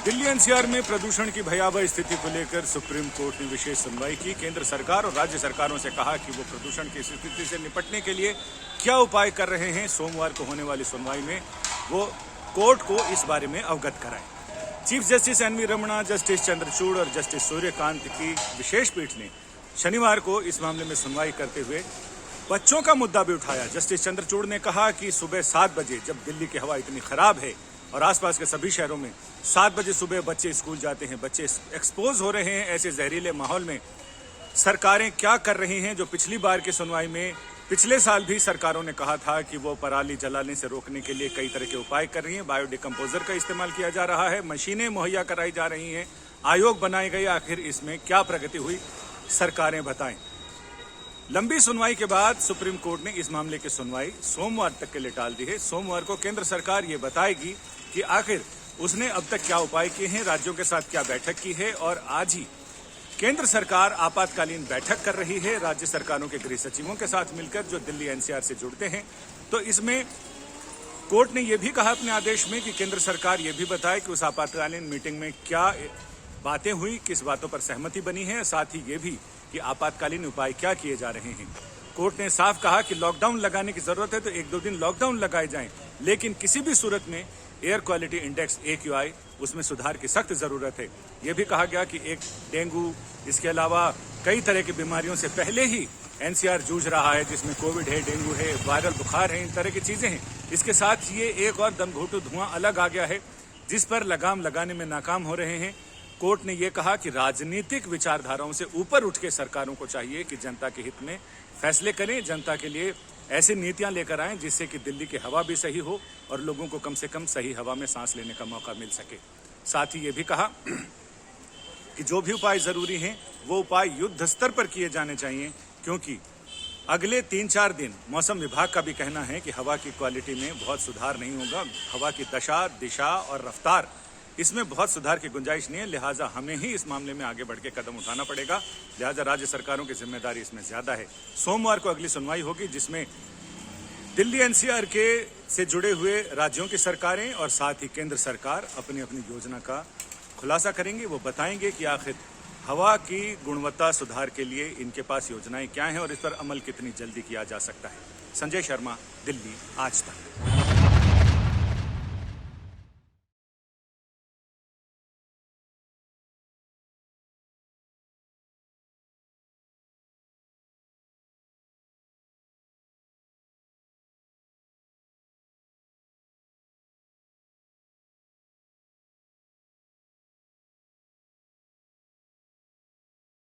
Delhi NCR में प्रदूषण की भयावह स्थिति को लेकर सुप्रीम कोर्ट ने विशेष सुनवाई की। केंद्र सरकार और राज्य सरकारों से कहा कि वो प्रदूषण की स्थिति से निपटने के लिए क्या उपाय कर रहे हैं। सोमवार को होने वाली सुनवाई में वो कोर्ट को इस बारे में अवगत कराएं। Chief justice N V Ramana, justice Chandrachud और जस्टिस सूर्यकांत की विशेष पीठ ने शनिवार को इस मामले में सुनवाई करते हुए बच्चों का मुद्दा भी उठाया। जस्टिस चंद्रचूड़ ने कहा कि सुबह 7 बजे जब दिल्ली की हवा इतनी खराब है और आसपास के सभी शहरों में 7 बजे सुबह बच्चे स्कूल जाते हैं, बच्चे एक्सपोज हो रहे हैं, ऐसे जहरीले माहौल में सरकारें क्या कर रही हैं। जो पिछली बार की सुनवाई में पिछले साल भी सरकारों ने कहा था कि वो पराली जलाने से रोकने के लिए कई तरह के उपाय कर रही हैं। बायोडिकम्पोजर का इस्तेमाल किया जा रहा है, मशीनें मुहैया कराई जा रही हैं, आयोग बनाए गए। आखिर इसमें क्या प्रगति हुई, सरकारें बताएं। लंबी सुनवाई के बाद सुप्रीम कोर्ट ने इस मामले की सुनवाई सोमवार तक के लिए टाल दी है। सोमवार को केंद्र सरकार ये बताएगी कि आखिर उसने अब तक क्या उपाय किए हैं, राज्यों के साथ क्या बैठक की है। और आज ही केंद्र सरकार आपातकालीन बैठक कर रही है राज्य सरकारों के गृह सचिवों के साथ मिलकर, जो दिल्ली एनसीआर से जुड़ते हैं। तो इसमें कोर्ट ने यह भी कहा अपने आदेश में कि केंद्र सरकार ये भी बताए कि उस आपातकालीन मीटिंग में क्या बातें हुई, किस बातों पर सहमति बनी है, साथ ही ये भी कि आपातकालीन उपाय क्या किए जा रहे हैं। कोर्ट ने साफ कहा कि लॉकडाउन लगाने की जरूरत है तो 1-2 दिन लॉकडाउन लगाए जाएं, लेकिन किसी भी सूरत में एयर क्वालिटी इंडेक्स AQI उसमें सुधार की सख्त जरूरत है। यह भी कहा गया कि एक डेंगू, इसके अलावा कई तरह की बीमारियों से पहले ही एनसीआर जूझ रहा है, जिसमें कोविड है, डेंगू है, वायरल बुखार है, इन तरह की चीजें हैं। इसके साथ ये एक और दमघोटू धुआं अलग आ गया है जिस पर लगाम लगाने में नाकाम हो रहे हैं। कोर्ट ने यह कहा कि राजनीतिक विचारधाराओं से ऊपर उठ के सरकारों को चाहिए कि जनता के हित में फैसले करें, जनता के लिए ऐसी नीतियां लेकर आएं जिससे कि दिल्ली की हवा भी सही हो और लोगों को कम से कम सही हवा में सांस लेने का मौका मिल सके। साथ ही ये भी कहा कि जो भी उपाय जरूरी हैं वो उपाय युद्ध स्तर पर किए जाने चाहिए, क्योंकि अगले 3-4 दिन मौसम विभाग का भी कहना है कि हवा की क्वालिटी में बहुत सुधार नहीं होगा। हवा की दशा, दिशा और रफ्तार, इसमें बहुत सुधार की गुंजाइश नहीं है। लिहाजा हमें ही इस मामले में आगे बढ़ के कदम उठाना पड़ेगा। लिहाजा राज्य सरकारों की जिम्मेदारी इसमें ज्यादा है। सोमवार को अगली सुनवाई होगी जिसमें दिल्ली एनसीआर के से जुड़े हुए राज्यों की सरकारें और साथ ही केंद्र सरकार अपनी अपनी योजना का खुलासा करेंगे। वो बताएंगे कि आखिर हवा की गुणवत्ता सुधार के लिए इनके पास योजनाएं क्या हैं और इस पर अमल कितनी जल्दी किया जा सकता है। संजय शर्मा, दिल्ली आज तक।